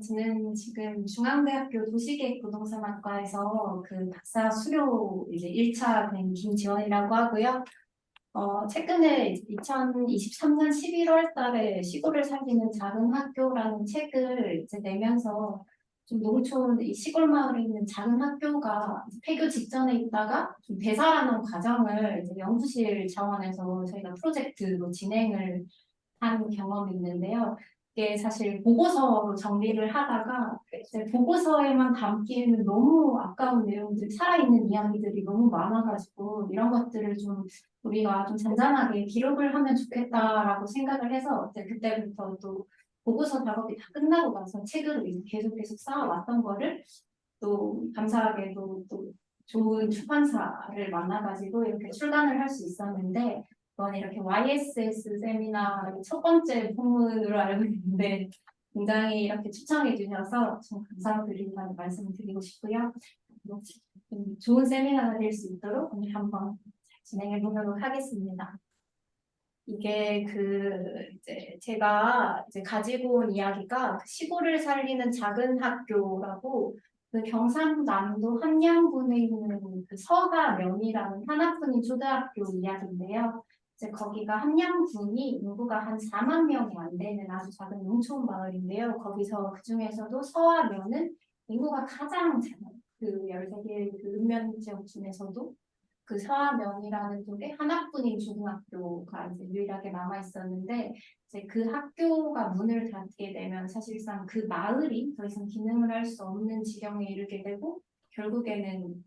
저는 지금 중앙대학교 도시계획부동산학과에서 그 박사 수료 이제 1차 된 김지원이라고 하고요. 최근에 2023년 11월 달에 시골을 살리는 작은 학교라는 책을 이제 내면서 좀 농촌 이 시골 마을에 있는 작은 학교가 폐교 직전에 있다가 좀 되살아난 과정을 이제 연구실 차원에서 저희가 프로젝트로 진행을 한 경험이 있는데요. 이게 사실 보고서로 정리를 하다가 이제 보고서에만 담기에는 너무 아까운 내용들, 살아있는 이야기들이 너무 많아가지고 이런 것들을 좀 우리가 좀 잔잔하게 기록을 하면 좋겠다라고 생각을 해서 이제 그때부터 또 보고서 작업이 다 끝나고 나서 책으로 이제 계속 쌓아왔던 거를 또 감사하게도 또 좋은 출판사를 만나가지고 이렇게 출간을 할 수 있었는데 이번 이렇게 YSS 세미나 첫 번째 본문으로 알고 있는데 굉장히 이렇게 추천해 주셔서 좀 감사드린다는 말씀을 드리고 싶고요. 좀 좋은 세미나가 될 수 있도록 오늘 한번 잘 진행해 보도록 하겠습니다. 이게 이제 제가 이제 가지고 온 이야기가 그 시골을 살리는 작은 학교라고 그 경상남도 함양군에 있는 그 서하면이라는 하나뿐인 초등학교 이야기인데요. 이제 거기가 함양군이 인구가 한 4만 명이 안 되는 아주 작은 농촌 마을인데요. 거기서 그 중에서도 서하면은 인구가 가장 작은 그 13개 그 읍면 지역 중에서도 그 서하면이라는 쪽에 하나뿐인 중학교가 이제 유일하게 남아 있었는데 이제 그 학교가 문을 닫게 되면 사실상 그 마을이 더 이상 기능을 할 수 없는 지경에 이르게 되고 결국에는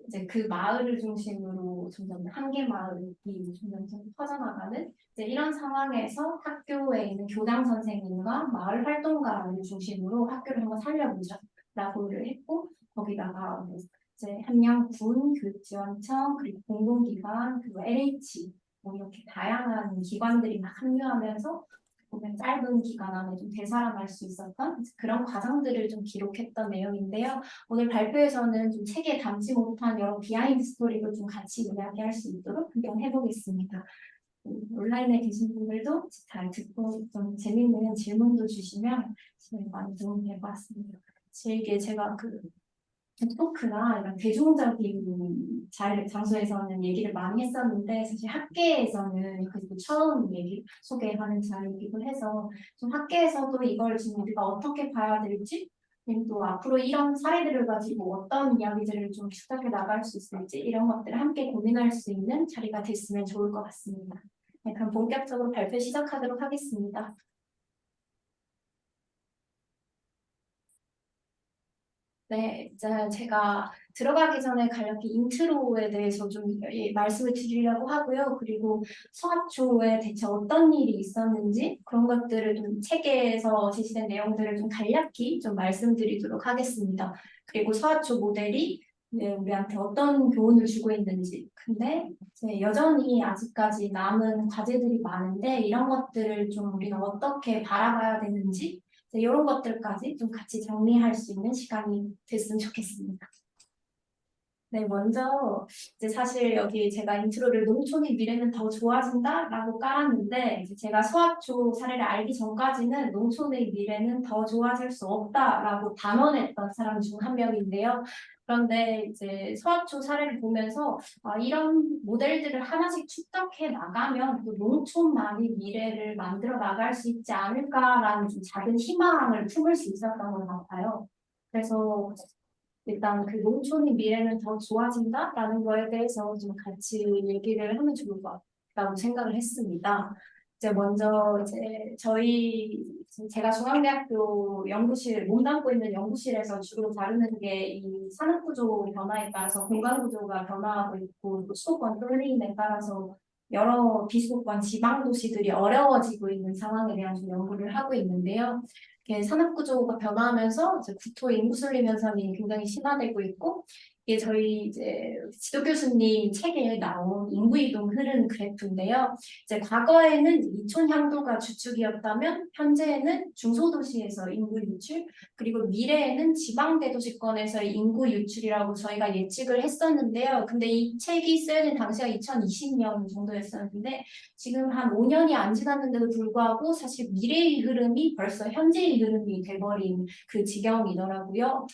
이제 그 마을을 중심으로 점점 한계 마을이 점점 퍼져나가는 이제 이런 상황에서 학교에 있는 교장 선생님과 마을 활동가를 중심으로 학교를 한번 살려보자라고를 했고 거기다가 뭐 이제 함양군 교육지원청 그리고 공공기관 그리고 LH 뭐 이렇게 다양한 기관들이 막 합류하면서 보면 짧은 기간 안에 좀 되살아날 수 있었던 그런 과정들을 좀 기록했던 내용인데요. 오늘 발표에서는 좀 책에 담지 못한 여러 비하인드 스토리도 좀 같이 이야기할 수 있도록 한번 해보겠습니다. 온라인에 계신 분들도 잘 듣고 좀 재밌는 질문도 주시면 저희 많이 도움이 될 것 같습니다. 이게 제가 토크나 이런 대중적인 장소에서는 얘기를 많이 했었는데 사실 학계에서는 그리고 처음 소개하는 자리이기도 해서 좀 학계에서도 이걸 지금 우리가 어떻게 봐야 될지 그리고 또 앞으로 이런 사례들을 가지고 어떤 이야기들을 좀 추적해 나갈 수 있을지 이런 것들을 함께 고민할 수 있는 자리가 됐으면 좋을 것 같습니다. 네, 그럼 본격적으로 발표 시작하도록 하겠습니다. 네, 이제 제가 들어가기 전에 간략히 인트로에 대해서 좀 말씀을 드리려고 하고요. 그리고 서학초에 대체 어떤 일이 있었는지 그런 것들을 좀 책에서 제시된 내용들을 좀 간략히 좀 말씀드리도록 하겠습니다. 그리고 서학초 모델이 우리한테 어떤 교훈을 주고 있는지. 근데 이제 여전히 아직까지 남은 과제들이 많은데 이런 것들을 좀 우리가 어떻게 바라봐야 되는지 이런 것들까지 좀 같이 정리할 수 있는 시간이 됐으면 좋겠습니다. 네, 먼저 이제 사실 여기 제가 인트로를 농촌의 미래는 더 좋아진다라고 깔았는데 이제 제가 서학초 사례를 알기 전까지는 농촌의 미래는 더 좋아질 수 없다라고 단언했던 사람 중 한 명인데요. 그런데 이제 서학초 사례를 보면서 이런 모델들을 하나씩 축적해 나가면 또 농촌만의 미래를 만들어 나갈 수 있지 않을까라는 좀 작은 희망을 품을 수 있었던 것 같아요. 그래서 일단 그 농촌의 미래는 더 좋아진다라는 거에 대해서 좀 같이 얘기를 하면 좋을 것 같다고 생각을 했습니다. 이제 먼저 제가 중앙대학교 연구실 몸담고 있는 연구실에서 주로 다루는 게 이 산업구조 변화에 따라서 공간구조가 변화하고 있고 또 수도권 뚫림에 따라서 여러 비수도권 지방 도시들이 어려워지고 있는 상황에 대한 좀 연구를 하고 있는데요. 산업 구조가 변화하면서 이제 국토 인구 쏠림 현상이 굉장히 심화되고 있고 이게 저희 이제 지도 교수님 책에 나온 인구이동 흐름 그래프인데요. 이제 과거에는 이촌 향도가 주축이었다면 현재는 중소도시에서 인구 유출, 그리고 미래에는 지방 대도시권에서의 인구 유출이라고 저희가 예측을 했었는데요. 근데 이 책이 쓰여진 당시가 2020년 정도였었는데 지금 한 5년이 안 지났는데도 불구하고 사실 미래의 흐름이 벌써 현재의 흐름이 돼버린 그 지경이더라고요.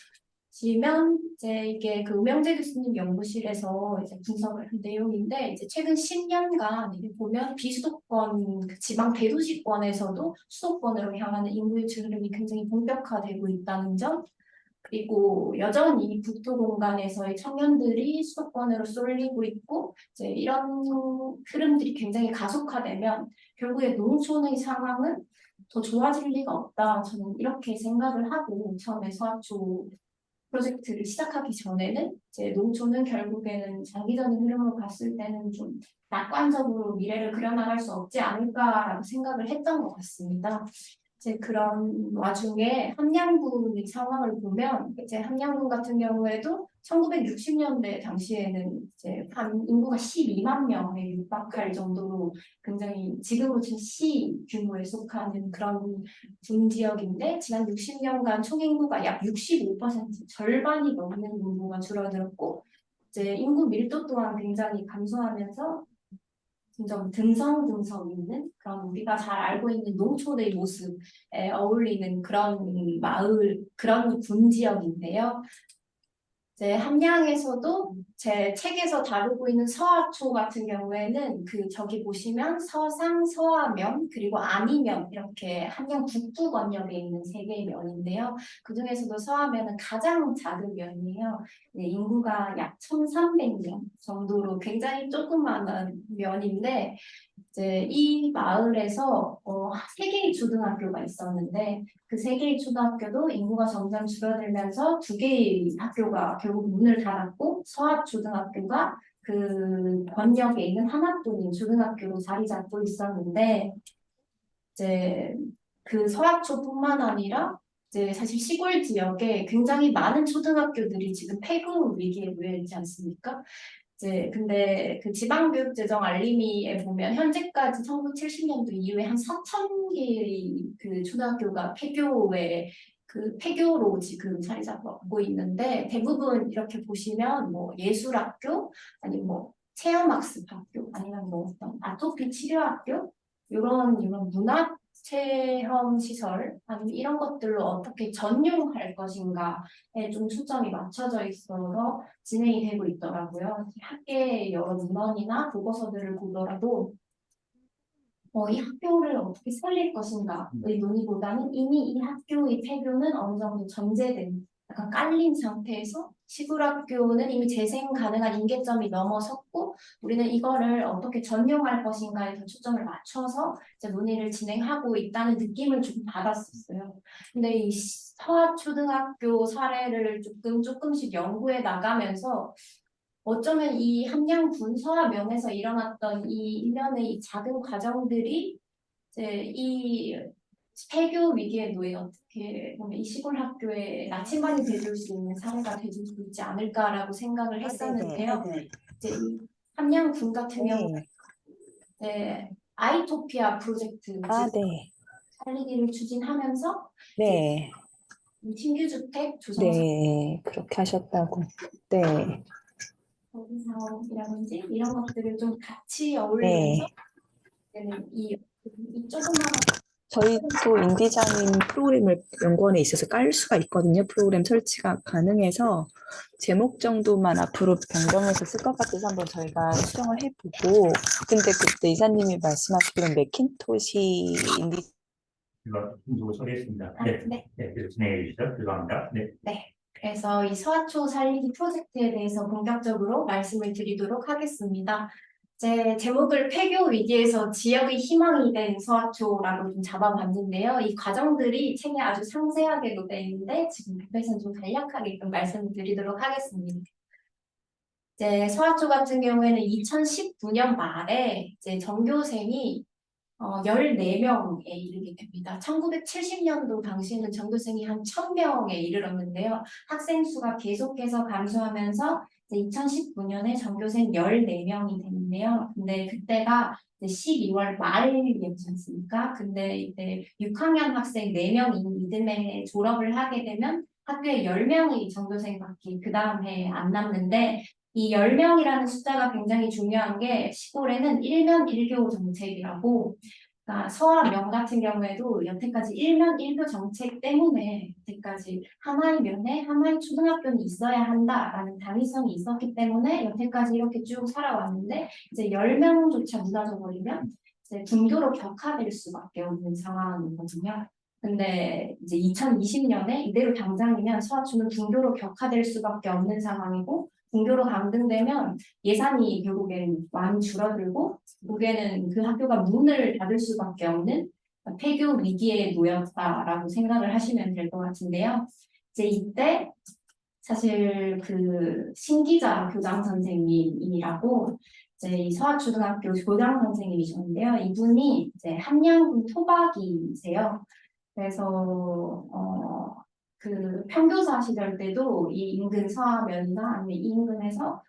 지면 이제 이게 그 우명재 교수님 연구실에서 이제 분석을 한 내용인데 이제 최근 10년간 이게 보면 비수도권 그 지방 대도시권에서도 수도권으로 향하는 인구의 흐름이 굉장히 본격화되고 있다는 점, 그리고 여전히 국토 공간에서의 청년들이 수도권으로 쏠리고 있고 이제 이런 흐름들이 굉장히 가속화되면 결국에 농촌의 상황은 더 좋아질 리가 없다. 저는 이렇게 생각을 하고 처음에 서학초 프로젝트를 시작하기 전에는 이제 농촌은 결국에는 장기적인 흐름으로 봤을 때는 좀 낙관적으로 미래를 그려나갈 수 없지 않을까라고 생각을 했던 것 같습니다. 이제 그런 와중에 함양군의 상황을 보면 이제 함양군 같은 경우에도 1960년대 당시에는 이제 한 인구가 12만 명에 육박할 정도로 굉장히 지금으로는 시 규모에 속하는 그런 중지역인데 지난 60년간 총 인구가 약 65% 절반이 넘는 인구가 줄어들었고 이제 인구 밀도 또한 굉장히 감소하면서 점점 듬성듬성 있는 그런 우리가 잘 알고 있는 농촌의 모습에 어울리는 그런 마을, 그런 군지역인데요. 이제 함양에서도 제 책에서 다루고 있는 서하초 같은 경우에는 그 저기 보시면 서상, 서하면 그리고 안이면 이렇게 함양 북부 권역에 있는 세 개의 면인데요. 그 중에서도 서하면은 가장 작은 면이에요. 네, 인구가 약 1,300명 정도로 굉장히 조그마한 면인데 이제 이 마을에서 세 개의 초등학교가 있었는데 그 세 개의 초등학교도 인구가 점점 줄어들면서 두 개의 학교가 결국 문을 닫았고 서학초등학교가 그 권역에 있는 하나뿐인 초등학교로 자리 잡고 있었는데 이제 그 서학초뿐만 아니라 이제 사실 시골 지역에 굉장히 많은 초등학교들이 지금 폐교 위기에 놓여 있지 않습니까? 이제 근데 그 지방교육재정 알림이에 보면 현재까지 1970년도 이후에 한 4천 개의 그 초등학교가 폐교에 그 폐교로 지금 자리 잡고 있는데 대부분 이렇게 보시면 뭐 예술학교 아니면 뭐 체험학습학교 아니면 뭐 어떤 아토피 치료학교 이런 문화 체험 시설 아니면 이런 것들로 어떻게 전용할 것인가에 좀 초점이 맞춰져 있어서 진행이 되고 있더라고요. 학계의 여러 문헌이나 보고서들을 보더라도 이 학교를 어떻게 살릴 것인가의 논의보다는 이미 이 학교의 폐교는 어느 정도 전제된 약간 깔린 상태에서 시골 학교는 이미 재생 가능한 임계점이 넘어섰고 우리는 이거를 어떻게 전용할 것인가에 더 초점을 맞춰서 이제 논의를 진행하고 있다는 느낌을 조금 받았었어요. 근데 이 서하초등학교 사례를 조금씩 연구해 나가면서 어쩌면 이 함양 군서와 면에서 일어났던 이 일련의 이 작은 과정들이 이제 이 폐교 위기에 놓인 어떻게 보면 이 시골 학교에 나침반이 돼줄 수 있는 사례가 돼줄 수 있지 않을까라고 생각을 했었는데요. 이제 이 함양 군 같은 경우 네. 이제 아이토피아 프로젝트 네. 살리기를 추진하면서 이제 네. 신규 주택 조성 네. 그렇게 하셨다고. 네. 사업이라든지 이런 것들을 좀 같이 어울리면서 네. 이 조그마한 저희도 인디자인 프로그램을 연구원에 있어서 깔 수가 있거든요. 프로그램 설치가 가능해서 제목 정도만 앞으로 변경해서 쓸 것 같아서 한번 저희가 수정을 해보고 근데 그때 이사님이 말씀하시기로는 맥킨토시 인디 이거 누구 처리했습니다. 아, 네, 네. 네, 계속 진행해 주시죠. 죄송합니다. 네. 네. 그래서 이 서하초 살리기 프로젝트에 대해서 본격적으로 말씀을 드리도록 하겠습니다. 제 제목을 폐교 위기에서 지역의 희망이 된 서하초라고 좀 잡아봤는데요. 이 과정들이 책에 아주 상세하게 놓여 있는데 지금 앞에서는 좀 간략하게 좀 말씀을 드리도록 하겠습니다. 이제 서하초 같은 경우에는 2019년 말에 이제 전교생이 14명에 이르게 됩니다. 1970년도 당시에는 전교생이 한 1000명에 이르렀는데요. 학생 수가 계속해서 감소하면서 2019년에 전교생 14명이 됐는데요. 근데 그때가 이제 12월 말이었지 않습니까? 근데 이제 6학년 학생 4명이 이듬해 졸업을 하게 되면 학교에 10명의 전교생밖에 그 다음 해에 안 남는데 이 10명이라는 숫자가 굉장히 중요한 게 시골에는 일면 일교 정책이라고 그러니까 서와 명 같은 경우에도 여태까지 일면 일교 정책 때문에 여태까지 하나의 면에 하나의 초등학교는 있어야 한다라는 당위성이 있었기 때문에 여태까지 이렇게 쭉 살아왔는데 이제 10명조차 무너져 버리면 이제 분교로 격화될 수밖에 없는 상황이거든요. 근데 이제 2020년에 이대로 당장이면 서학초는 분교로 격화될 수밖에 없는 상황이고 분교로 강등되면 예산이 결국엔 많이 줄어들고 결국에는 그 학교가 문을 닫을 수밖에 없는 폐교 위기에 놓였다라고 생각을 하시면 될 것 같은데요. 이제 이때 사실 그 신기자 교장 선생님이라고 이제 이 서학초등학교 교장 선생님이셨는데요. 이분이 이제 함양군 토박이세요. 그래서 그 평교사 시절 때도 이 인근 서하면이나 아니면 이 인근에서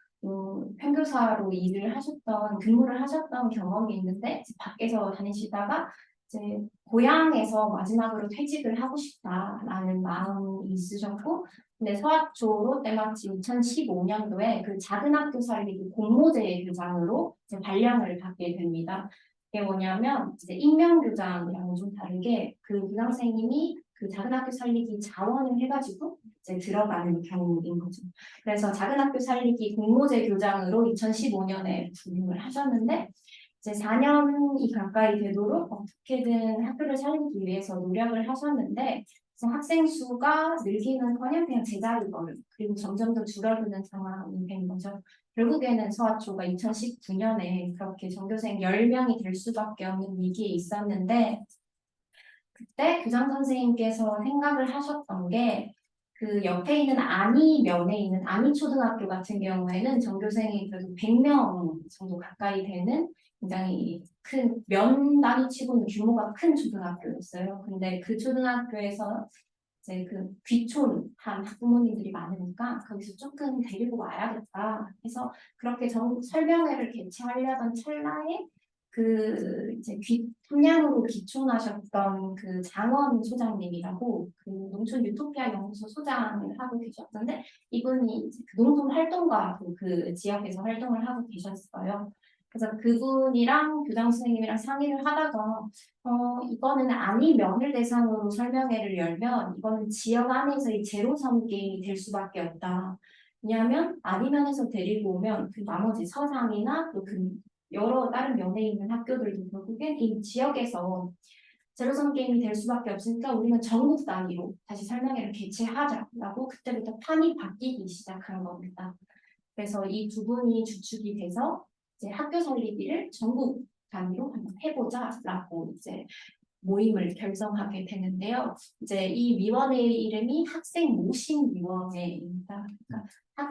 평교사로 일을 하셨던 근무를 하셨던 경험이 있는데 이제 밖에서 다니시다가 이제 고향에서 마지막으로 퇴직을 하고 싶다라는 마음이 있으셨고 근데 서학초로 때마침 2015년도에 그 작은 학교 살리기 공모제 교장으로 이제 발령을 받게 됩니다. 이게 뭐냐면 이제 익명교장이랑은 좀 다르게 그 교장 선생님이 그 작은 학교 살리기 자원을 해가지고 이제 들어가는 경우인 거죠. 그래서 작은 학교 살리기 공모제 교장으로 2015년에 부임을 하셨는데 이제 4년이 가까이 되도록 어떻게든 학교를 살리기 위해서 노력을 하셨는데 그래서 학생 수가 늘기는커녕 그냥 제자리걸 그리고 점점 더 줄어드는 상황이 된 거죠. 결국에는 서학초가 2019년에 그렇게 전교생 10명이 될 수밖에 없는 위기에 있었는데 그때 교장 선생님께서 생각을 하셨던 게 그 옆에 있는 안이면에 있는 안이초등학교 같은 경우에는 전교생이 그래도 100명 정도 가까이 되는 굉장히 큰 면 단위치고는 규모가 큰 초등학교였어요. 근데 그 초등학교에서 이제 그 귀촌한 학부모님들이 많으니까 거기서 조금 데리고 와야겠다 해서 그렇게 설명회를 개최하려던 찰나에 그 이제 함양으로 귀촌하셨던 그 장원 소장님이라고 그 농촌 유토피아 연구소 소장을 하고 계셨는데 이분이 이제 그 농촌 활동가 그 지역에서 활동을 하고 계셨어요. 그래서 그분이랑 교장 선생님이랑 상의를 하다가 이거는 안이면을 대상으로 설명회를 열면 이거는 지역 안에서의 제로섬 게임이 될 수밖에 없다. 왜냐하면 안이면에서 데리고 오면 그 나머지 서상이나 또 그 여러 다른 면에 있는 학교들도 결국엔 이 지역에서 제로섬 게임이 될 수밖에 없으니까 우리는 전국 단위로 다시 설명회를 개최하자라고 그때부터 판이 바뀌기 시작한 겁니다. 그래서 이 두 분이 주축이 돼서 이제 학교 살리기를 전국 단위로 한번 해보자라고 이제 모임을 결성하게 되는데요. 이제 이 위원회의 이름이 학생모심위원회입니다.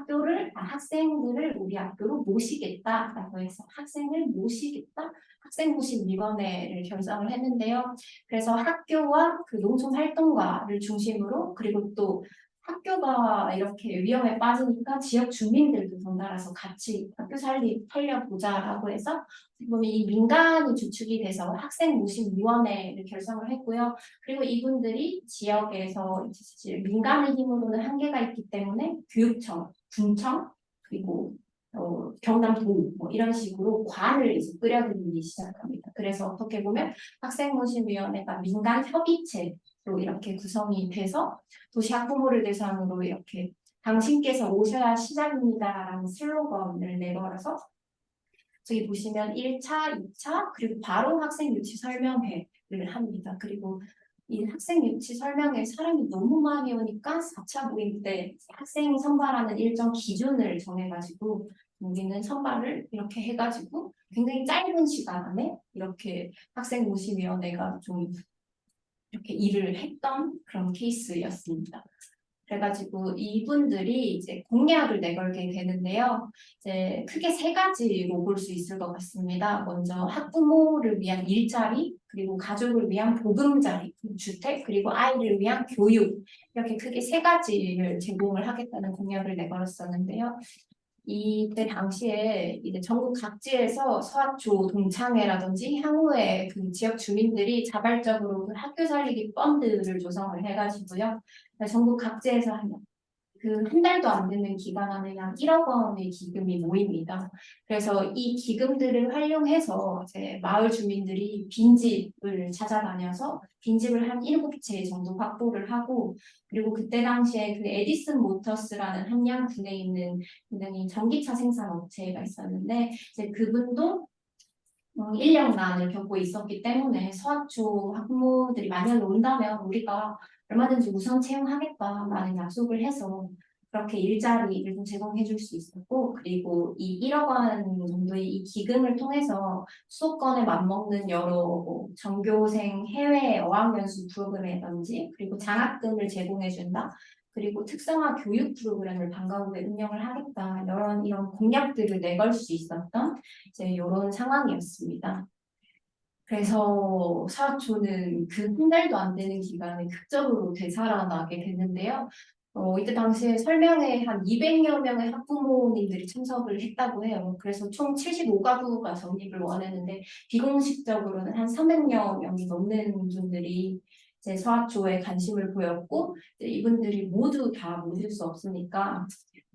그러니까 학생들을 우리 학교로 모시겠다라고 해서 학생을 모시겠다 학생모심위원회를 결성을 했는데요. 그래서 학교와 그 농촌 활동가를 중심으로 그리고 또 학교가 이렇게 위험에 빠지니까 지역 주민들도 덩달아서 같이 학교 살려보자라고 해서 보면 이 민간이 주축이 돼서 학생모심위원회를 결성을 했고요. 그리고 이분들이 지역에서 이제 민간의 힘으로는 한계가 있기 때문에 교육청, 군청, 그리고 경남도 뭐 이런 식으로 관을 이제 꾸려들이기 시작합니다. 그래서 어떻게 보면 학생모심위원회가 민간 협의체로 이렇게 구성이 돼서 도시 학부모를 대상으로 이렇게 당신께서 오셔야 시작입니다라는 슬로건을 내걸어서 저기 보시면 1차, 2차 그리고 바로 학생 유치 설명회를 합니다. 그리고 이 학생 유치 설명회 사람이 너무 많이 오니까 4차 모임 때 학생 선발하는 일정 기준을 정해가지고 우리는 선발을 이렇게 해가지고 굉장히 짧은 시간 안에 이렇게 학생 모심위원회가 좀 이렇게 일을 했던 그런 케이스였습니다. 그래가지고 이분들이 이제 공약을 내걸게 되는데요. 이제 크게 세 가지로 볼 수 있을 것 같습니다. 먼저 학부모를 위한 일자리, 그리고 가족을 위한 보금자리, 주택, 그리고 아이를 위한 교육. 이렇게 크게 세 가지를 제공을 하겠다는 공약을 내걸었었는데요. 이때 당시에 이제 전국 각지에서 서학초 동창회라든지 향후에 그 지역 주민들이 자발적으로 그 학교 살리기 펀드를 조성을 해가지고요. 전국 각지에서 한 달도 안 되는 기간 안에 약 1억 원의 기금이 모입니다. 그래서 이 기금들을 활용해서 이제 마을 주민들이 빈집을 찾아다녀서 빈집을 한 7채 정도 확보를 하고, 그리고 그때 당시에 그 에디슨 모터스라는 함양군에 있는 굉장히 전기차 생산 업체가 있었는데, 이제 그분도 인력난을 겪고 있었기 때문에 서학초 학부모들이 만약에 온다면 우리가 얼마든지 우선 채용하겠다라는 약속을 해서 그렇게 일자리를 좀 제공해 줄 수 있었고, 그리고 이 1억 원 정도의 이 기금을 통해서 수도권에 맞먹는 여러 뭐 전교생 해외 어학연수 프로그램이라든지, 그리고 장학금을 제공해 준다, 그리고 특성화 교육 프로그램을 방과 후에 운영을 하겠다, 이런 공약들을 내걸 수 있었던 이제 이런 상황이었습니다. 그래서 사초는 그 한 달도 안 되는 기간에 극적으로 되살아나게 됐는데요. 이때 당시에 설명회 한 200여 명의 학부모님들이 참석을 했다고 해요. 그래서 총 75가구가 전입을 원했는데 비공식적으로는 한 300여 명이 넘는 분들이 이제 서학초에 관심을 보였고, 이제 이분들이 모두 다 모실 수 없으니까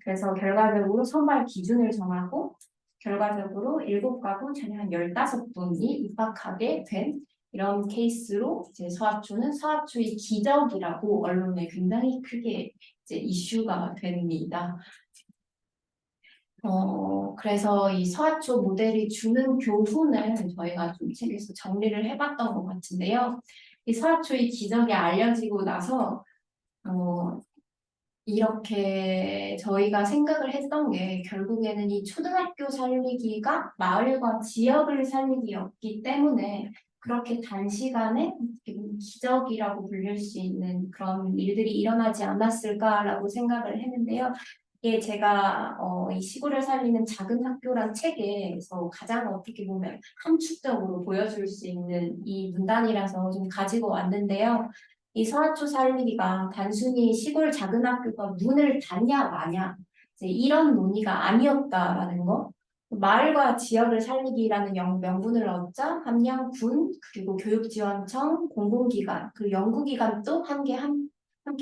그래서 결과적으로 선발 기준을 정하고 결과적으로 7가구 전에 한 15분이 입학하게 된 이런 케이스로 이제 서학초는 서학초의 기적이라고 언론에 굉장히 크게 이제 이슈가 됩니다. 그래서 이 서학초 모델이 주는 교훈을 저희가 좀 책에서 정리를 해봤던 것 같은데요. 이 서학초의 기적이 알려지고 나서 이렇게 저희가 생각을 했던 게 결국에는 이 초등학교 살리기가 마을과 지역을 살리기였기 때문에 그렇게 단시간에 기적이라고 불릴 수 있는 그런 일들이 일어나지 않았을까라고 생각을 했는데요. 이게 제가 이 시골을 살리는 작은 학교란 책에서 가장 어떻게 보면 함축적으로 보여줄 수 있는 이 문단이라서 좀 가지고 왔는데요. 이 서하초 살리기가 단순히 시골 작은 학교가 문을 닫냐 마냐 이제 이런 논의가 아니었다라는 거. 마을과 지역을 살리기라는 명분을 얻자 함양군 그리고 교육지원청 공공기관 그 연구기관도 함께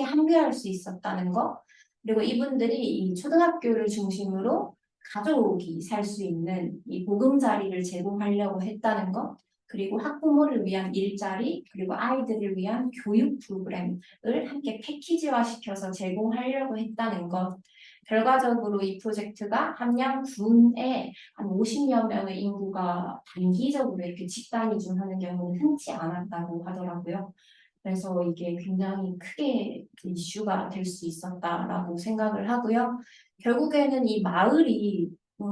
합류할 수 있었다는 거. 그리고 이분들이 이 초등학교를 중심으로 가족이 살 수 있는 이 보금자리를 제공하려고 했다는 것. 그리고 학부모를 위한 일자리, 그리고 아이들을 위한 교육 프로그램을 함께 패키지화시켜서 제공하려고 했다는 것. 결과적으로 이 프로젝트가 함양군에 한 50여 명의 인구가 단기적으로 이렇게 집단 이주하는 경우는 흔치 않았다고 하더라고요. 그래서 이게 굉장히 크게 이슈가 될 수 있었다라고 생각을 하고요. 결국에는 이 마을이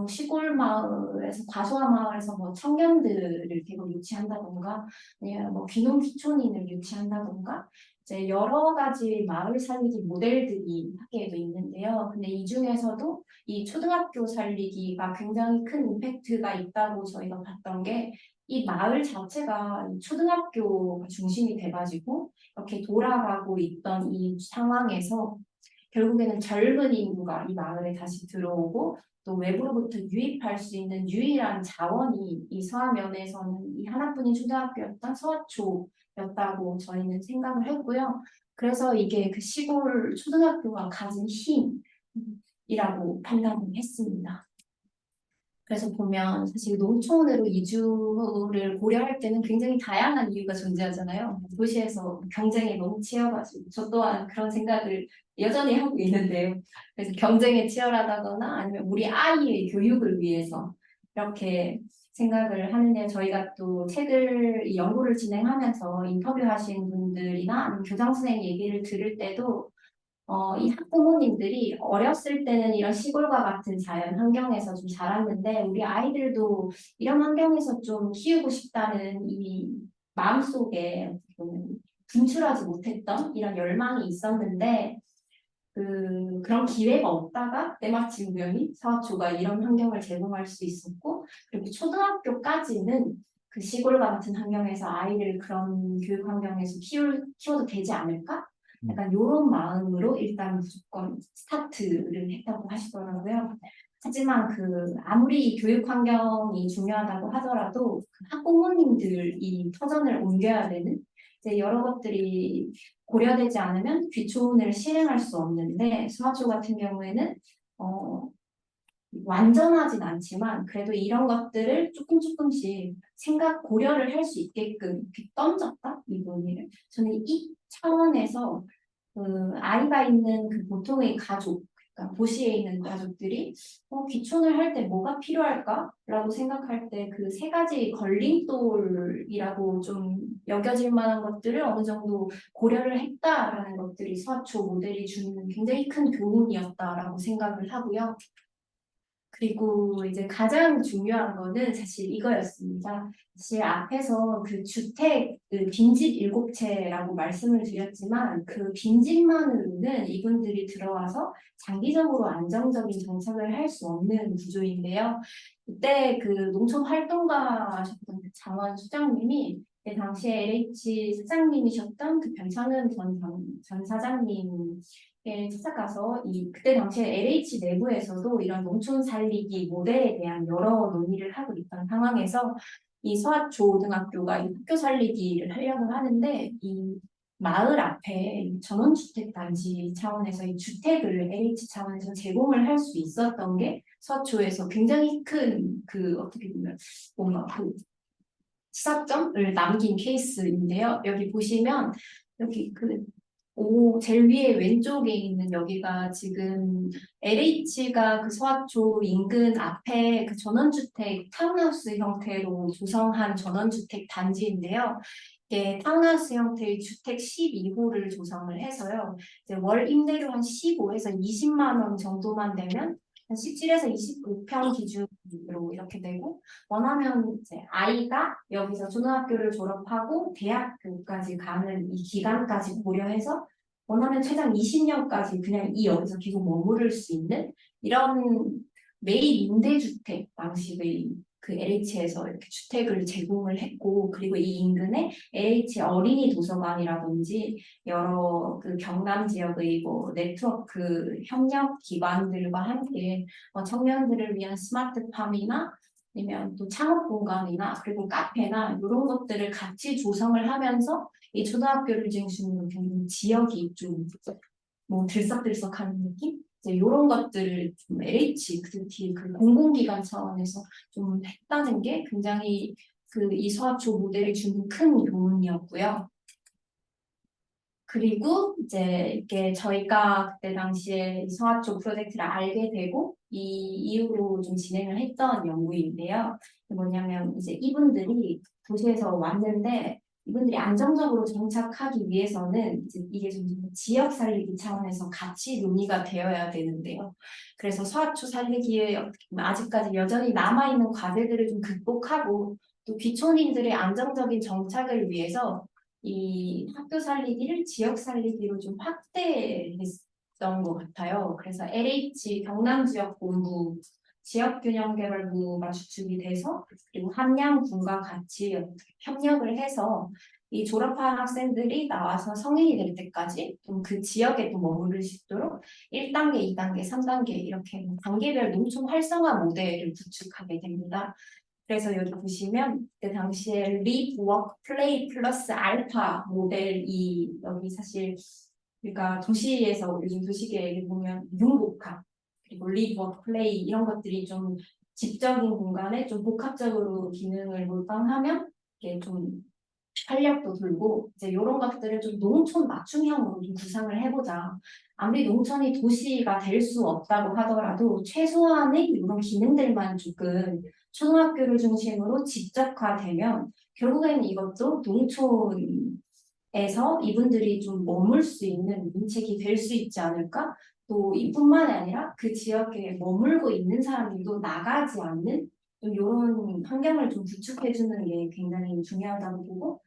시골 마을에서 과소한 마을에서 뭐 청년들을 계속 유치한다던가 아니면 뭐 귀농 귀촌인을 유치한다던가 이제 여러 가지 마을 살리기 모델들이 학계에도 있는데요. 근데 이 중에서도 이 초등학교 살리기가 굉장히 큰 임팩트가 있다고 저희가 봤던 게 이 마을 자체가 초등학교가 중심이 돼가지고 이렇게 돌아가고 있던 이 상황에서 결국에는 젊은 인구가 이 마을에 다시 들어오고 또 외부로부터 유입할 수 있는 유일한 자원이 이 서하면에서는 이 하나뿐인 초등학교였던 서하초였다고 저희는 생각을 했고요. 그래서 이게 그 시골 초등학교가 가진 힘이라고 판단을 했습니다. 그래서 보면 사실 농촌으로 이주를 고려할 때는 굉장히 다양한 이유가 존재하잖아요. 도시에서 경쟁에 너무 치여가지고 저 또한 그런 생각을 여전히 하고 있는데요. 그래서 경쟁에 치열하다거나 아니면 우리 아이의 교육을 위해서 이렇게 생각을 하는데 저희가 또 이 연구를 진행하면서 인터뷰하신 분들이나 아니면 교장 선생님 얘기를 들을 때도 이 학부모님들이 어렸을 때는 이런 시골과 같은 자연 환경에서 좀 자랐는데 우리 아이들도 이런 환경에서 좀 키우고 싶다는 이 마음속에 좀 분출하지 못했던 이런 열망이 있었는데 그런 기회가 없다가 때마침 우연히 서학초가 이런 환경을 제공할 수 있었고, 그리고 초등학교까지는 그 시골과 같은 환경에서 아이를 그런 교육 환경에서 키워도 되지 않을까? 약간 이런 마음으로 일단 무조건 스타트를 했다고 하시더라고요. 하지만 아무리 교육 환경이 중요하다고 하더라도 그 학부모님들이 터전을 옮겨야 되는 이제 여러 것들이 고려되지 않으면 귀촌을 실행할 수 없는데 수화초 같은 경우에는 완전하진 않지만 그래도 이런 것들을 조금씩 고려를 할 수 있게끔 이렇게 던졌다 이 논의를 저는 이 차원에서 아이가 있는 그 보통의 가족 그러니까 도시에 있는 가족들이 귀촌을 할 때 뭐가 필요할까라고 생각할 때 그 세 가지 걸림돌이라고 좀 여겨질 만한 것들을 어느 정도 고려를 했다라는 것들이 서초 모델이 주는 굉장히 큰 교훈이었다라고 생각을 하고요. 그리고 이제 가장 중요한 거는 사실 이거였습니다. 사실 앞에서 그 주택, 빈집 7채라고 말씀을 드렸지만 그 빈집만으로는 이분들이 들어와서 장기적으로 안정적인 정착을 할 수 없는 구조인데요. 그때 그 농촌 활동가 하셨던 그 장원 수장님이 그때 당시에 LH 사장님이셨던 그 변창흠 전 사장님 찾아가서 그때 당시에 LH 내부에서도 이런 농촌 살리기 모델에 대한 여러 논의를 하고 있던 상황에서 이 서학초등학교가 이 학교 살리기를 하려고 하는데 이 마을 앞에 전원주택 단지 차원에서 이 주택을 LH 차원에서 제공을 할 수 있었던 게 서초에서 굉장히 큰 어떻게 보면 뭔가 시사점을 남긴 케이스인데요. 여기 보시면 여기 제일 위에 왼쪽에 있는 여기가 지금 LH가 그 서학초 인근 앞에 그 전원주택 타운하우스 형태로 조성한 전원주택 단지인데요. 이게 타운하우스 형태의 주택 12호를 조성을 해서요. 이제 월 임대료 한 15에서 20만 원 정도만 되면 한 17에서 25평 기준으로 이렇게 되고 원하면 이제 아이가 여기서 초등학교를 졸업하고 대학교까지 가는 이 기간까지 고려해서 원하면 최장 20년까지 그냥 여기서 계속 머무를 수 있는 이런 매일 임대주택 방식의 그 LH에서 이렇게 주택을 제공을 했고 그리고 이 인근에 LH 어린이 도서관이라든지 여러 그 경남 지역의 네트워크 협력 기관들과 함께 청년들을 위한 스마트팜이나 아니면 또 창업 공간이나 그리고 카페나 이런 것들을 같이 조성을 하면서 이 초등학교를 중심으로 굉장히 지역이 좀 들썩들썩하는 느낌? 이제 이런 것들을 좀 LH 특히 그 공공기관 차원에서 좀 했다는 게 굉장히 이 서학초 모델이 주는 큰 교훈이었고요. 그리고 이제 이게 저희가 그때 당시에 서학초 프로젝트를 알게 되고 이 이후로 좀 진행을 했던 연구인데요. 뭐냐면 이제 이분들이 도시에서 왔는데 이분들이 안정적으로 정착하기 위해서는 이제 이게 좀 지역 살리기 차원에서 같이 논의가 되어야 되는데요. 그래서 서학초 살리기에 아직까지 여전히 남아있는 과제들을 좀 극복하고 또 귀촌인들의 안정적인 정착을 위해서 이 학교 살리기를 지역 살리기로 좀 확대했던 것 같아요. 그래서 LH 경남지역본부 지역균형개발부가 주축이 돼서 그리고 함양군과 같이 협력을 해서 이 졸업한 학생들이 나와서 성인이 될 때까지 좀 그 지역에 또 머무를 수 있도록 1단계, 2단계, 3단계 이렇게 단계별 농촌 활성화 모델을 구축하게 됩니다. 그래서 여기 보시면 그때 당시에 리브, 워크, 플레이 플러스 알파 모델이 여기 사실 우리가 도시에서 요즘 도시계획을 보면 융복합 그리고 리브, 워크, 플레이 이런 것들이 좀 집적인 공간에 좀 복합적으로 기능을 몰빵하면 이게 좀 활력도 돌고 이제 이런 것들을 좀 농촌 맞춤형으로 좀 구상을 해보자. 아무리 농촌이 도시가 될 수 없다고 하더라도 최소한의 이런 기능들만 조금 초등학교를 중심으로 집적화되면 결국에는 이것도 농촌에서 이분들이 좀 머물 수 있는 문책이 될 수 있지 않을까? 또 이뿐만이 아니라 그 지역에 머물고 있는 사람들도 나가지 않는 좀 이런 환경을 좀 구축해주는 게 굉장히 중요하다고 보고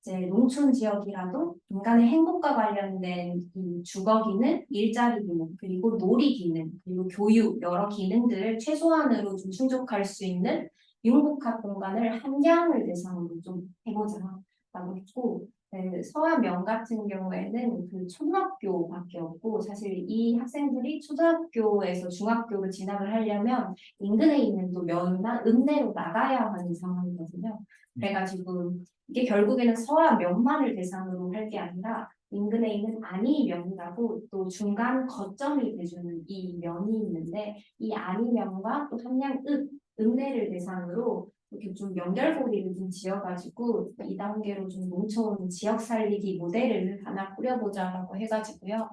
이제 농촌 지역이라도 인간의 행복과 관련된 이 주거 기능, 일자리 기능, 그리고 놀이 기능, 그리고 교육 여러 기능들을 최소한으로 좀 충족할 수 있는 융복합 공간을 함량을 대상으로 좀 해보자라고 했고, 네, 서화명 같은 경우에는 그 초등학교밖에 없고 사실 이 학생들이 초등학교에서 중학교를 진학을 하려면 인근에 있는 또 면이나 읍내로 나가야 하는 상황이거든요. 그래가지고 이게 결국에는 서화명만을 대상으로 할 게 아니라 인근에 있는 안이면이라고 또 중간 거점이 돼주는 이 면이 있는데 이 안이면과 또 함량읍, 읍내를 대상으로 이렇게 좀 연결고리를 좀 지어가지고 2단계로 좀 농촌 지역 살리기 모델을 하나 꾸려보자라고 해가지고요.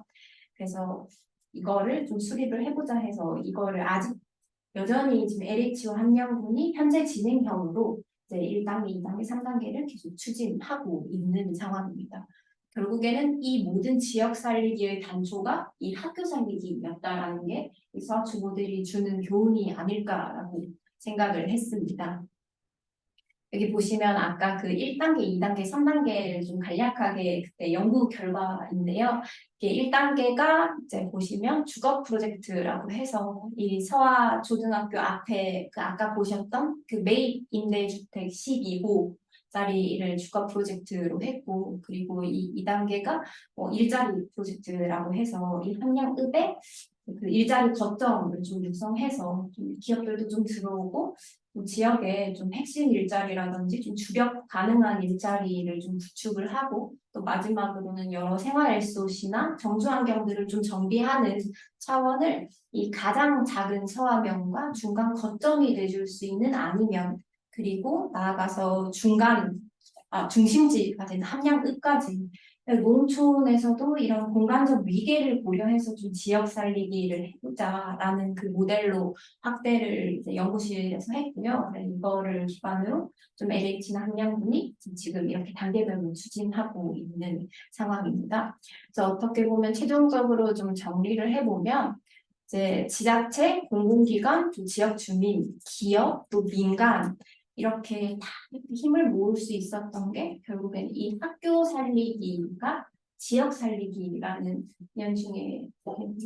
그래서 이거를 좀 수립을 해보자 해서 이거를 아직 여전히 지금 LH와 함량군이 현재 진행형으로 이제 1단계, 2단계, 3단계를 계속 추진하고 있는 상황입니다. 결국에는 이 모든 지역 살리기의 단초가 이 학교 살리기였다라는 게 이 서아초 모델이 주는 교훈이 아닐까라고 생각을 했습니다. 여기 보시면 아까 그 1단계, 2단계, 3단계를 좀 간략하게 그때 연구 결과인데요. 이게 1단계가 이제 보시면 주거 프로젝트라고 해서 이 서화 초등학교 앞에 그 아까 보셨던 그 매입 임대주택 12호짜리를 주거 프로젝트로 했고 그리고 이 2단계가 일자리 프로젝트라고 해서 이 함량읍에 그 일자리 거점을 좀 육성해서 좀 기업들도 좀 들어오고 또 지역에 좀 핵심 일자리라든지 좀 주력 가능한 일자리를 좀 구축을 하고 또 마지막으로는 여러 생활 SOC나 정주 환경들을 좀 정비하는 차원을 이 가장 작은 서화면과 중간 거점이 돼줄 수 있는 안이면 그리고 나아가서 중심지가 되는 함량읍까지 농촌에서도 이런 공간적 위계를 고려해서 좀 지역 살리기를 해보자라는 그 모델로 확대를 이제 연구실에서 했고요. 이거를 기반으로 좀 LH나 함량군이 지금 이렇게 단계별로 추진하고 있는 상황입니다. 그래서 어떻게 보면 최종적으로 좀 정리를 해보면 이제 지자체, 공공기관, 또 지역 주민, 기업, 또 민간 이렇게 다 힘을 모을 수 있었던 게 결국엔 이 학교 살리기가 지역 살리기라는 연중에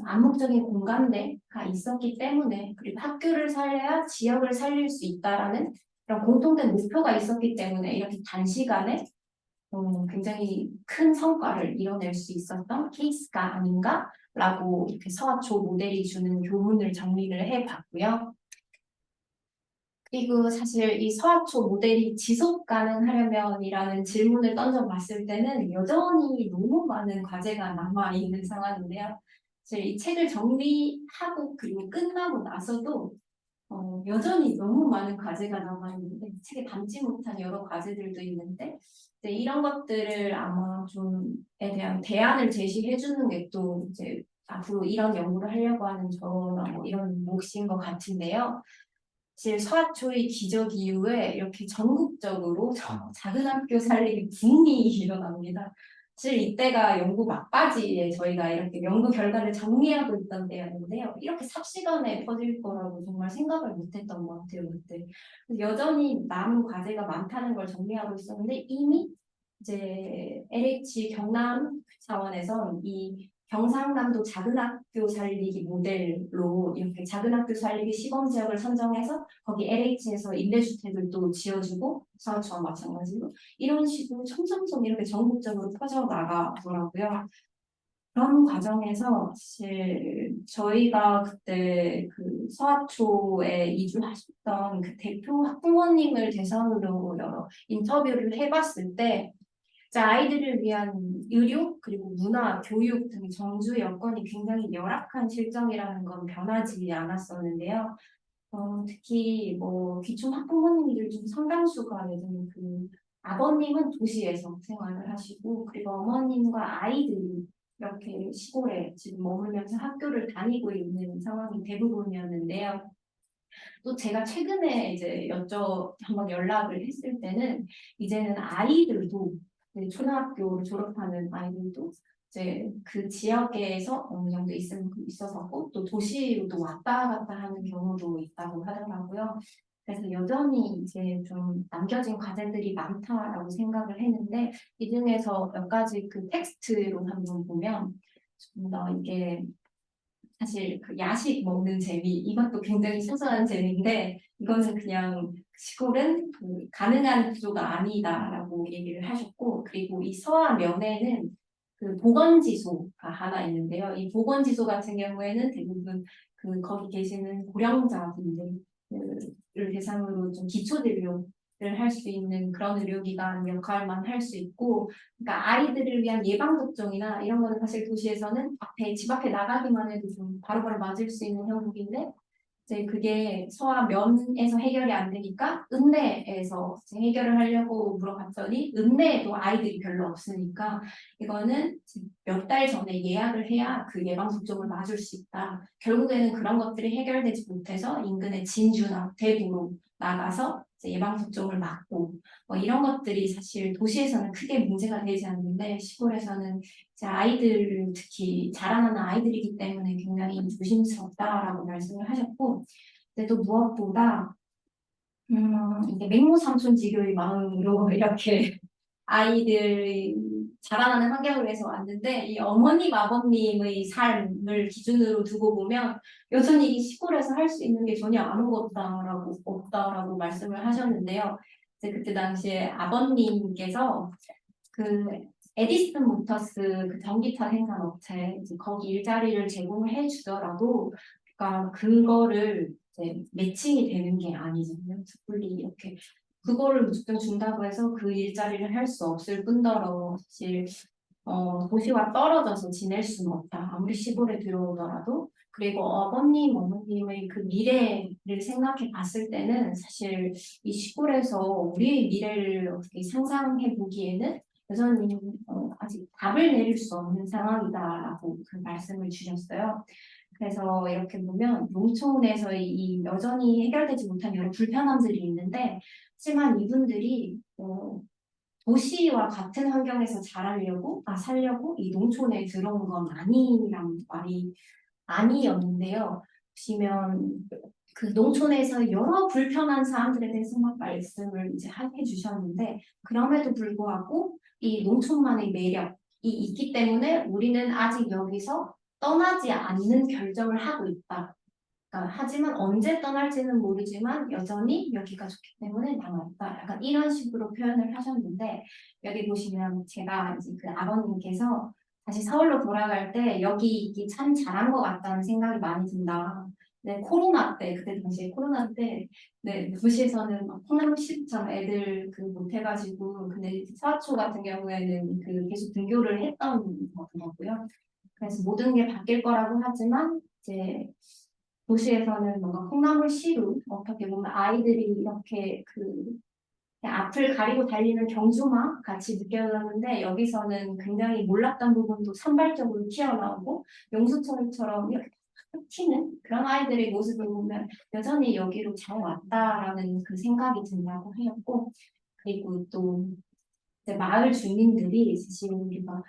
암묵적인 공감대가 있었기 때문에 그리고 학교를 살려야 지역을 살릴 수 있다라는 그런 공통된 목표가 있었기 때문에 이렇게 단시간에 굉장히 큰 성과를 이뤄낼 수 있었던 케이스가 아닌가라고 이렇게 서화초 모델이 주는 교훈을 정리를 해봤고요. 그리고 사실 이 서화초 모델이 지속 가능하려면이라는 질문을 던져봤을 때는 여전히 너무 많은 과제가 남아있는 상황인데요. 사실 이 책을 정리하고 그리고 끝나고 나서도 여전히 너무 많은 과제가 남아있는데 책에 담지 못한 여러 과제들도 있는데 이제 이런 것들을 아마 좀에 대한 대안을 제시해 주는 게 또 이제 앞으로 이런 연구를 하려고 하는 저나 뭐 이런 몫인 것 같은데요. 사실 서학초의 기적 이후에 이렇게 전국적으로 작은 학교 살리기 붐이 일어납니다. 사실 이때가 연구 막바지에 저희가 이렇게 연구 결과를 정리하고 있던 때였는데요. 이렇게 삽시간에 퍼질 거라고 정말 생각을 못했던 것 같아요, 그때. 여전히 남은 과제가 많다는 걸 정리하고 있었는데 이미 이제 LH 경남 차원에서 이 경상남도 작은 학교 살리기 모델로 이렇게 작은 학교 살리기 시범 지역을 선정해서 거기 LH에서 임대주택을 또 지어주고 서울처와 마찬가지로 이런 식으로 점점점 이렇게 전국적으로 퍼져나가더라고요. 그런 과정에서 사실 저희가 그때 그 서학초에 이주하셨던 그 대표 학부모님을 대상으로 여러 인터뷰를 해봤을 때 이제 아이들을 위한 의료 그리고 문화, 교육 등 정주 여건이 굉장히 열악한 실정이라는 건 변하지 않았었는데요. 특히 뭐 귀촌 학부모님들 중 상당수가 예전에 그 아버님은 도시에서 생활을 하시고 그리고 어머님과 아이들이 이렇게 시골에 지금 머물면서 학교를 다니고 있는 상황이 대부분이었는데요. 또 제가 최근에 이제 한번 연락을 했을 때는 이제는 아이들도 이제 초등학교를 졸업하는 아이들도 이제 그 지역에서 어느 정도 있어서 또 도시로도 왔다 갔다 하는 경우도 있다고 하더라고요. 그래서 여전히 이제 좀 남겨진 과제들이 많다라고 생각을 했는데 이 중에서 몇 가지 그 텍스트로 한번 보면 좀 더 이게 사실 그 야식 먹는 재미 이것도 굉장히 소소한 재미인데 이거는 그냥 시골은 그 가능한 구조가 아니다라고 얘기를 하셨고 그리고 이 서화 면에는 그 보건지소가 하나 있는데요. 이 보건지소 같은 경우에는 대부분 그 거기 계시는 고령자분들을 대상으로 좀 기초진료를 할 수 있는 그런 의료기관 역할만 할 수 있고 그러니까 아이들을 위한 예방접종이나 이런 거는 사실 도시에서는 집 앞에 나가기만 해도 좀 바로바로 맞을 수 있는 형국인데 이제 그게 서화면에서 해결이 안 되니까 읍내에서 이제 해결을 하려고 물어봤더니 읍내에도 아이들이 별로 없으니까 이거는 몇 달 전에 예약을 해야 그 예방접종을 맞을 수 있다. 결국에는 그런 것들이 해결되지 못해서 인근의 진주나 대구로 나가서 이제 예방접종을 맞고 뭐 이런 것들이 사실 도시에서는 크게 문제가 되지 않는데 시골에서는 이제 아이들 특히 자라나는 아이들이기 때문에 굉장히 조심스럽다라고 말씀을 하셨고 근데 또 무엇보다 이게 맹모삼촌지교의 마음으로 이렇게 아이들이 자라나는 환경을 위해서 왔는데 이 어머님 아버님의 삶을 기준으로 두고 보면 여전히 이 시골에서 할 수 있는 게 전혀 없다라고 말씀을 하셨는데요. 이제 그때 당시에 아버님께서 그 에디슨 모터스 그 전기차 생산 업체 이제 거기 일자리를 제공을 해주더라도 그러니까 그거를 이제 매칭이 되는 게 아니잖아요. 섣불리 이렇게 그거를 무조건 준다고 해서 그 일자리를 할 수 없을 뿐더러 사실 도시와 떨어져서 지낼 수는 없다. 아무리 시골에 들어오더라도 그리고 아버님, 어머님의 그 미래를 생각해 봤을 때는 사실 이 시골에서 우리의 미래를 어떻게 상상해 보기에는 여전히 아직 답을 내릴 수 없는 상황이다라고 그 말씀을 주셨어요. 그래서 이렇게 보면 농촌에서의 이 여전히 해결되지 못한 여러 불편함들이 있는데 하지만 이분들이 도시와 같은 환경에서 살려고 이 농촌에 들어온 건 아니란 말이 아니었는데요. 보시면 그 농촌에서 여러 불편한 사람들에 대해서 막 말씀을 이제 해주셨는데 그럼에도 불구하고 이 농촌만의 매력이 있기 때문에 우리는 아직 여기서 떠나지 않는 결정을 하고 있다. 하지만 언제 떠날지는 모르지만 여전히 여기가 좋기 때문에 남아있다. 약간 이런 식으로 표현을 하셨는데 여기 보시면 제가 이제 그 아버님께서 다시 서울로 돌아갈 때 여기 있기 참 잘한 것 같다는 생각이 많이 든다. 네, 코로나 때, 그때 당시에 코로나 때, 네, 도시에서는 막 콩나물 시루처럼 애들 그 못해가지고, 근데 사초 같은 경우에는 그 계속 등교를 했던 거더라고요. 그래서 모든 게 바뀔 거라고 하지만, 이제 도시에서는 뭔가 콩나물 시루, 어떻게 보면 아이들이 이렇게 그냥 앞을 가리고 달리는 경주마 같이 느껴졌는데 여기서는 굉장히 몰랐던 부분도 산발적으로 튀어나오고 용수철처럼 이렇게 탁 튀는 그런 아이들의 모습을 보면 여전히 여기로 잘 왔다라는 그 생각이 든다고 하였고 그리고 또 이제 마을 주민들이 사실 우리가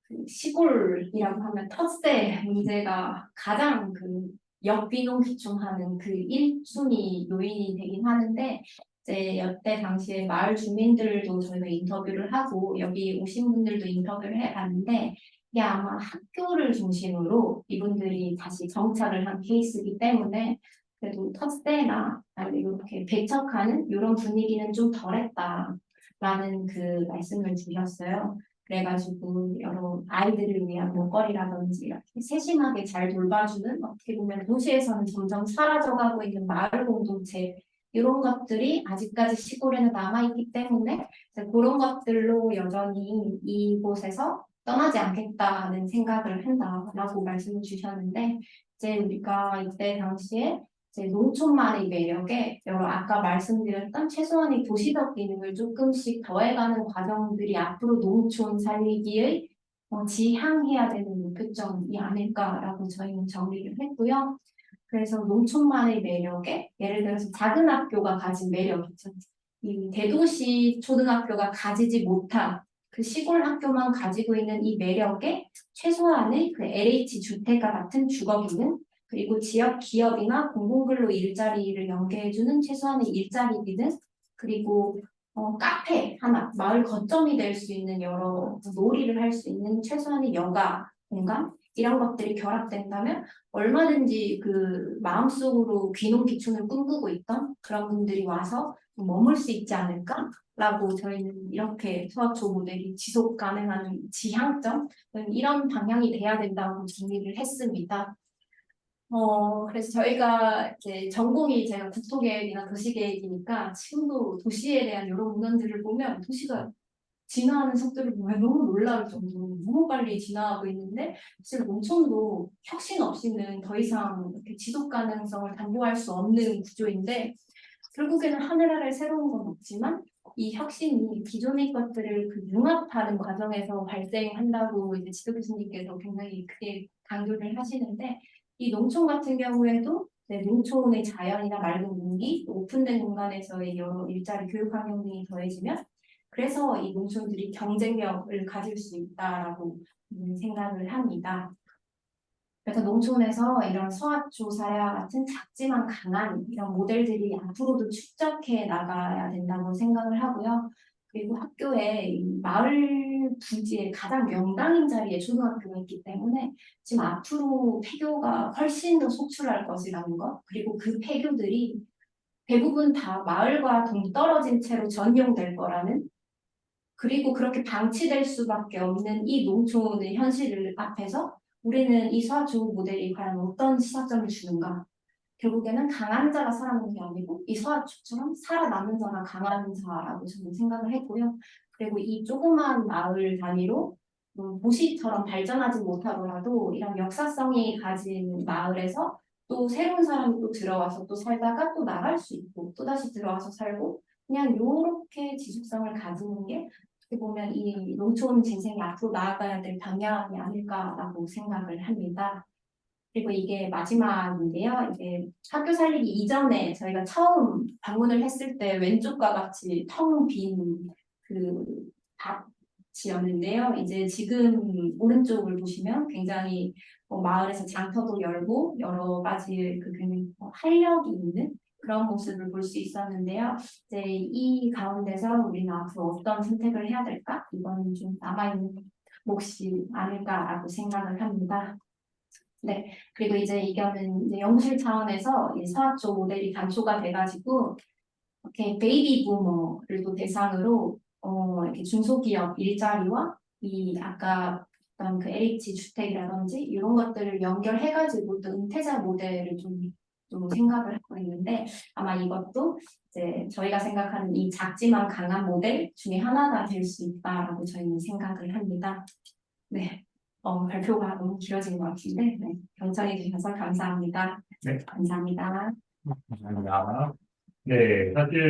그 시골이라고 하면 텃세 문제가 가장 그 역비농 기촌하는 그 1순위 요인이 되긴 하는데 이제 여태 당시에 마을 주민들도 저희가 인터뷰를 하고 여기 오신 분들도 인터뷰를 해봤는데 이게 아마 학교를 중심으로 이분들이 다시 정착을 한 케이스이기 때문에 그래도 텃세나 아니면 이렇게 배척하는 이런 분위기는 좀 덜했다라는 그 말씀을 주셨어요. 그래가지고 여러 아이들을 위한 먹거리라든지 이렇게 세심하게 잘 돌봐주는 어떻게 보면 도시에서는 점점 사라져가고 있는 마을 공동체 이런 것들이 아직까지 시골에는 남아있기 때문에 이제 그런 것들로 여전히 이곳에서 떠나지 않겠다는 생각을 한다라고 말씀을 주셨는데 이제 우리가 이때 당시에 이제 농촌만의 매력에 여러 아까 말씀드렸던 최소한의 도시적 기능을 조금씩 더해가는 과정들이 앞으로 농촌 살리기의 지향해야 되는 목표점이 아닐까라고 저희는 정리를 했고요. 그래서 농촌만의 매력에 예를 들어서 작은 학교가 가진 매력이죠. 이 대도시 초등학교가 가지지 못한 그 시골 학교만 가지고 있는 이 매력에 최소한의 그 LH 주택과 같은 주거 기능 그리고 지역 기업이나 공공근로 일자리를 연계해주는 최소한의 일자리비는 그리고 카페 하나, 마을 거점이 될 수 있는 여러 놀이를 할 수 있는 최소한의 여가 공간 이런 것들이 결합된다면 얼마든지 그 마음속으로 귀농귀촌을 꿈꾸고 있던 그런 분들이 와서 머물 수 있지 않을까라고 저희는 이렇게 소아초 모델이 지속 가능한 지향점 이런 방향이 돼야 된다고 정리를 했습니다. 그래서 저희가 이제 전공이 제가 국토계획이나 도시계획이니까 지금도 도시에 대한 이런 문헌들을 보면 도시가 진화하는 속도를 보면 너무 놀라울 정도로 너무 빨리 진화하고 있는데 사실 농촌도 혁신 없이는 더 이상 이렇게 지속 가능성을 담보할 수 없는 구조인데 결국에는 하늘 아래 새로운 건 없지만 이 혁신이 기존의 것들을 그 융합하는 과정에서 발생한다고 이제 지도 교수님께서 굉장히 크게 강조를 하시는데 이 농촌 같은 경우에도 농촌의 자연이나 맑은 공기, 오픈된 공간에서의 여러 일자리 교육 환경 등이 더해지면 그래서 이 농촌들이 경쟁력을 가질 수 있다라고 생각을 합니다. 그래서 농촌에서 이런 소아조사야 같은 작지만 강한 이런 모델들이 앞으로도 축적해 나가야 된다고 생각을 하고요. 그리고 학교에 이 마을 부지의 가장 명당인 자리에 초등학교가 있기 때문에 지금 앞으로 폐교가 훨씬 더 속출할 것이라는 것, 그리고 그 폐교들이 대부분 다 마을과 동떨어진 채로 전용될 거라는 그리고 그렇게 방치될 수밖에 없는 이 농촌의 현실을 앞에서 우리는 이 소아조 모델이 과연 어떤 시사점을 주는가? 결국에는 강한 자가 살아남는 게 아니고 이 소아조처럼 살아남는 자가 강한 자라고 저는 생각을 했고요. 그리고 이 조그만 마을 단위로 도시처럼 발전하지 못하더라도 이런 역사성이 가진 마을에서 또 새로운 사람이 또 들어와서 또 살다가 또 나갈 수 있고 또다시 들어와서 살고 그냥 요렇게 지속성을 가지는 게 어떻게 보면 이 농촌 재생이 앞으로 나아가야 될 방향이 아닐까라고 생각을 합니다. 그리고 이게 마지막인데요. 이게 학교 살리기 이전에 저희가 처음 방문을 했을 때 왼쪽과 같이 텅 빈 그 밭이었는데요. 이제 지금 오른쪽을 보시면 굉장히 마을에서 장터도 열고 여러 가지 그 굉장히 활력이 있는 그런 모습을 볼 수 있었는데요. 이제 이 가운데서 우리는 앞으로 어떤 선택을 해야 될까? 이건 좀 남아있는 몫이 아닐까라고 생각을 합니다. 네, 그리고 이제 이거는 이제 연구실 차원에서 이 사학적 모델이 감소가 돼가지고 이렇게 베이비 부머를 또 대상으로 이렇게 중소기업 일자리와 이 아까 어떤 그 LH 주택이라든지 이런 것들을 연결해가지고 또 은퇴자 모델을 좀 생각을 하고 있는데 아마 이것도 이제 저희가 생각하는 이 작지만 강한 모델 중에 하나가 될 수 있다라고 저희는 생각을 합니다. 네. 발표가 너무 길어진 것 같은데, 네. 경청해 주셔서 감사합니다. 네. 감사합니다. 감사합니다. 네, 사실